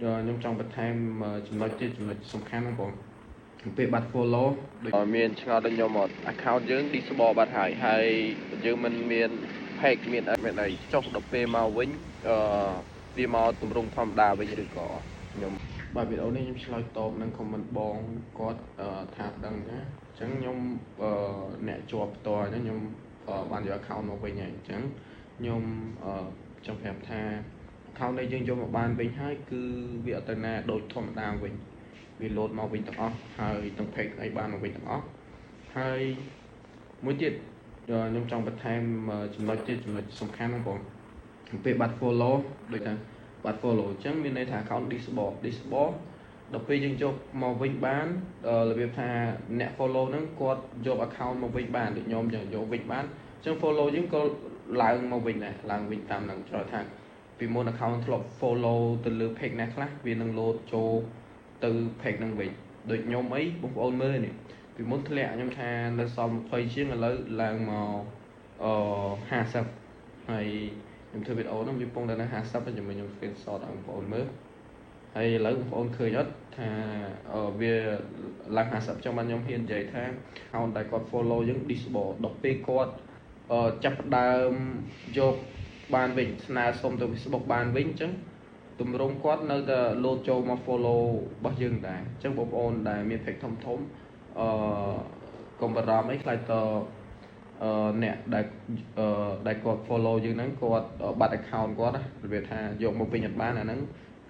ខ្ញុំចង់បន្ថែមចំណុចទៀតចំណុចសំខាន់ហ្នឹងបងពេលបាត់ follow ដូចមានឆ្ងល់ដល់ខ្ញុំអត់ account យើង disable បាត់ហើយយើងមិនមាន page មានអីចុះដល់ពេលមកវិញវាមកទម្រង់ធម្មតាវិញឬក៏ខ្ញុំបាទវីដេអូនេះខ្ញុំឆ្លើយតបនឹង comment បងគាត់ថាដឹងណាអញ្ចឹងខ្ញុំអ្នកជាប់ផ្ទាល់អញ្ចឹងខ្ញុំបានយក account មកវិញហើយអញ្ចឹងខ្ញុំចង់ប្រាប់ថា account ដែលយើងយកមកបានវិញហើយគឺវាអត់ទៅណាដូចធម្មតាវិញវា load មកវិញទាំងអស់ហើយទាំង page អីបានមកវិញទាំងអស់ហើយមួយទៀតខ្ញុំចង់បន្ថែមចំណុចទៀតចំណុចសំខាន់ហ្នឹងបងពេលបាត់ follow ដូចថាបាត់ follow អញ្ចឹងមានន័យថា account disable ដល់ពេលយើងយកមកវិញបានរបៀបថាអ្នក follow ហ្នឹងគាត់យក account មកវិញបានដូចខ្ញុំចឹងយកវិញបានអញ្ចឹង follow យើងក៏ឡើងមកវិញដែរឡើងវិញតាមហ្នឹងត្រូវថាពីមុន account ធ្លាប់ follow ទៅលើ page ណាខ្លះវានឹង load ចូលទៅ page ហ្នឹងវិញដូចខ្ញុំអីបងប្អូនមើលនេះពីមុនធ្លាក់ខ្ញុំថានៅសល់20ជាងឥឡូវឡើងមក50ហើយខ្ញុំធ្វើវីដេអូហ្នឹងវាពងដល់នៅ50ហើយខ្ញុំ screenshot ឲ្យបងប្អូនមើលហើយឥឡូវបងប្អូនឃើញអត់ថាវាឡើង50ចឹងបានខ្ញុំហ៊ាននិយាយថា account ដែលគាត់ follow យើង disable ដល់ពេលគាត់ចាប់ផ្ដើមយកបានវិញស្នើសុំទៅ Facebook បានវិញអញ្ចឹងទម្រង់គាត់នៅតែ load ចូលមក follow របស់យើងដែរអញ្ចឹងបងប្អូនដែលមាន page ធំកុំបារម្ភអីខ្លាចតអ្នកដែលគាត់ follow យើងហ្នឹងគាត់បាត់ account គាត់របៀបថាយកមកវិញអត់បានអាហ្នឹង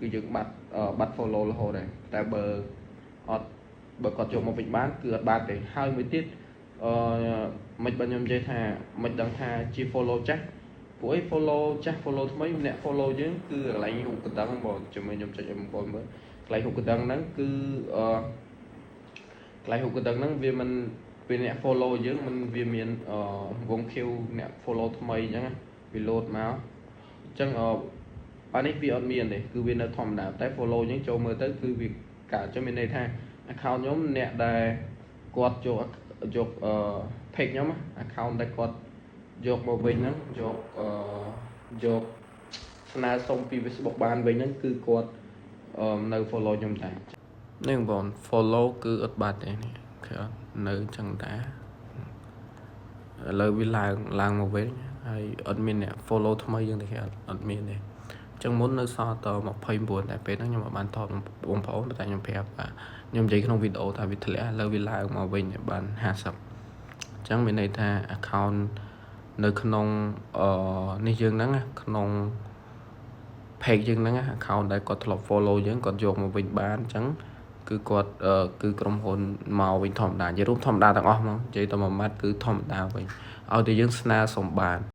គឺយើងបាត់ follow រហូតដែរតែបើគាត់យកមកវិញបានគឺអត់បានទេហើយមួយទៀតមិនបើខ្ញុំនិយាយថាមិនដឹងថាជា follow ចាស់ពួកឯង follow ចាស់ follow ថ្មីអ្នក follow យើងគឺកន្លែងរូបកណ្ដឹងបងជាមួយខ្ញុំចុចឲ្យបងប្អូនមើលកន្លែងរូបកណ្ដឹងហ្នឹងគឺកន្លែងរូបកណ្ដឹងហ្នឹងវាមិនពេលអ្នក follow យើងមិនវាមានវង Q អ្នក follow ថ្មីអញ្ចឹងវា load មកអញ្ចឹងអានេះវាអត់មានទេគឺវានៅធម្មតាតែ follow យើងចូលមើលទៅគឺវាកើតអញ្ចឹងមានន័យថា account ខ្ញុំអ្នកដែលគាត់យក page ខ្ញុំ account ដែលគាត់យកមកវិញហ្នឹងយកស្នើសុំពី Facebook បានវិញហ្នឹងគឺគាត់នៅ follow ខ្ញុំតែនេះបង follow គឺអត់បាត់ទេនេះគឺអត់នៅចឹងតាឥឡូវវាឡើងមកវិញហើយអត់មានអ្នក follow ថ្មីយើងទេអត់មានទេចឹងមុននៅសល់ត29តែពេលហ្នឹងខ្ញុំអត់បានថតបងប្អូនតែខ្ញុំប្រាប់ខ្ញុំនិយាយក្នុងវីដេអូថាវាធ្លាក់ឥឡូវវាឡើងមកវិញបាន50អញ្ចឹងមានន័យថា account នៅក្នុងនេះយើងហ្នឹងក្នុង page យើងហ្នឹង account ដែលគាត់ធ្លាប់ follow យើងគាត់យកមកវិញបានអញ្ចឹងគឺគាត់គឺក្រុមហ៊ុនមកវិញធម្មតានិយាយរួមធម្មតាទាំងអស់ហ្មងនិយាយតែមួយម៉ាត់គឺធម្មតាវិញឲ្យតែយើងស្នើសុំបាន